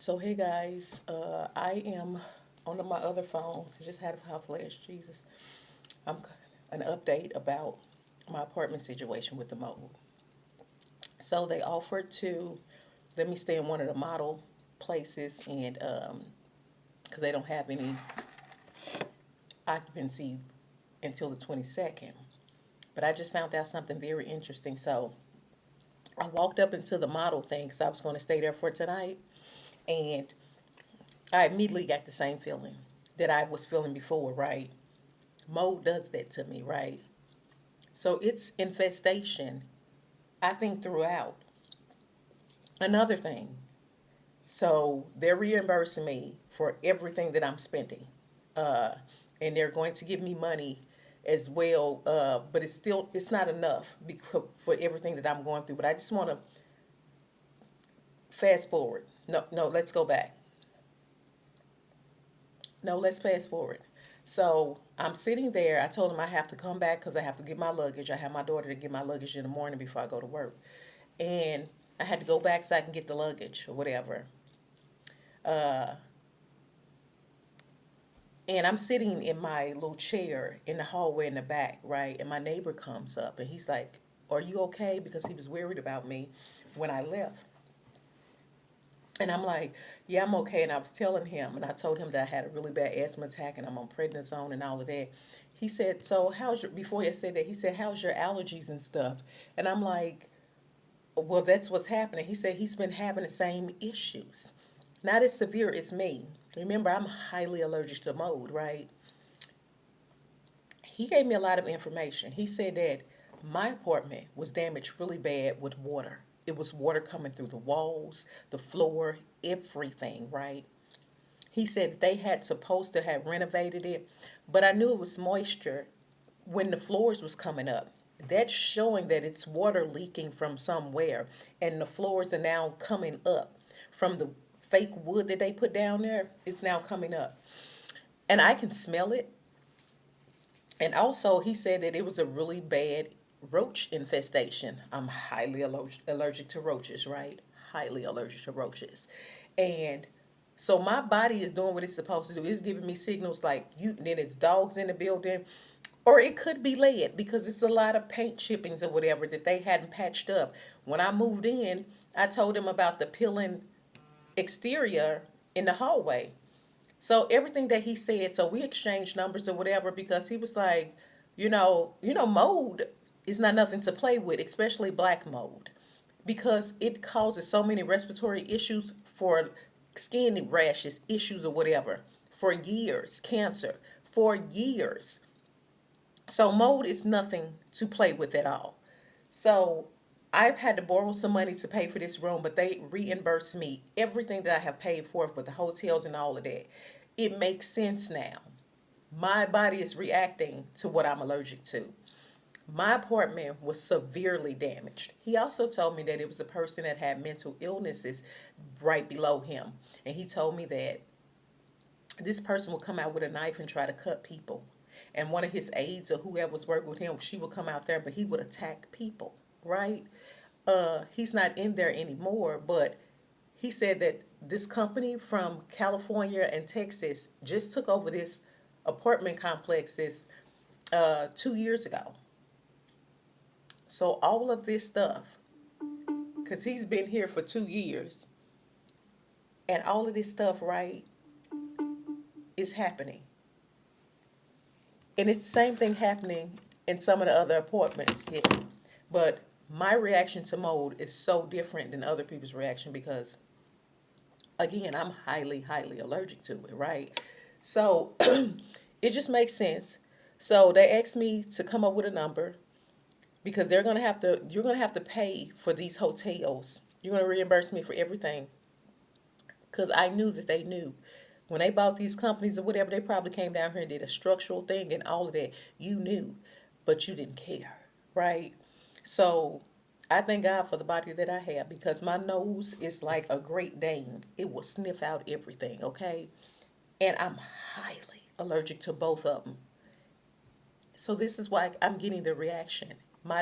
So hey guys, I am on my other phone. I just had a hot flash. Jesus, I'm an update about my apartment situation with the mold. So they offered to let me stay in one of the model places, and because they don't have any occupancy until the 22nd. But I just found out something very interesting. So I walked up into the model thing because I was going to stay there for tonight, and I immediately got the same feeling that I was feeling before, right? Mold does that to me, right? So it's infestation, I think, throughout. Another thing, so they're reimbursing me for everything that I'm spending. Uh, and they're going to give me money as well, but it's not enough for everything that I'm going through. But I just want to fast forward. No, let's go back. No, let's fast forward. So I'm sitting there. I told him I have to come back because I have to get my luggage. I have my daughter to get my luggage in the morning before I go to work. And I had to go back so I can get the luggage or whatever. Uh, and I'm sitting in my little chair in the hallway in the back, right? And my neighbor comes up and he's like, "Are you okay?" Because he was worried about me when I left. And I'm like, "Yeah, I'm okay." And I was telling him, and I told him that I had a really bad asthma attack and I'm on prednisone and all of that. He said, "So how's your?" Before he said that, he said, "How's your allergies and stuff?" And I'm like, "Well, that's what's happening." He said he's been having the same issues, not as severe as me. Remember, I'm highly allergic to mold, right? He gave me a lot of information. He said that my apartment was damaged really bad with water. It was water coming through the walls, the floor, everything, right? He said they had supposed to have renovated it, but I knew it was moisture when the floors was coming up. That's showing that it's water leaking from somewhere, and the floors are now coming up from the fake wood that they put down there. It's now coming up, and I can smell it. And also, he said that it was a really bad roach infestation. I'm highly allergic to roaches, right? Highly allergic to roaches. And so my body is doing what it's supposed to do. It's giving me signals like you, then it's dogs in the building, or it could be lead because it's a lot of paint chippings or whatever that they hadn't patched up. When I moved in, I told him about the peeling exterior in the hallway. So everything that he said, so we exchanged numbers or whatever because he was like, mold is not nothing to play with, especially black mold, because it causes so many respiratory issues for skin rashes, issues or whatever for years, cancer for years. So mold is nothing to play with at all. So I've had to borrow some money to pay for this room, but they reimbursed me everything that I have paid for with the hotels and all of that. It makes sense now. My body is reacting to what I'm allergic to. My apartment was severely damaged. He also told me that it was a person that had mental illnesses right below him. And he told me that this person would come out with a knife and try to cut people. And one of his aides or whoever was working with him, she would come out there, but he would attack people, right? He's not in there anymore, but he said that this company from California and Texas just took over this apartment complexes 2 years ago. So all of this stuff, because he's been here for 2 years, and all of this stuff, right, is happening. And it's the same thing happening in some of the other apartments, yeah. But my reaction to mold is so different than other people's reaction because, again, I'm highly, highly allergic to it, right? So it just makes sense. So they asked me to come up with a number because you're gonna have to pay for these hotels. You're gonna reimburse me for everything because I knew that they knew. When they bought these companies or whatever, they probably came down here and did a structural thing and all of that. You knew, but you didn't care, right? So I thank God for the body that I have because my nose is like a Great Dane. It will sniff out everything, okay? And I'm highly allergic to both of them. So this is why I'm getting the reaction. My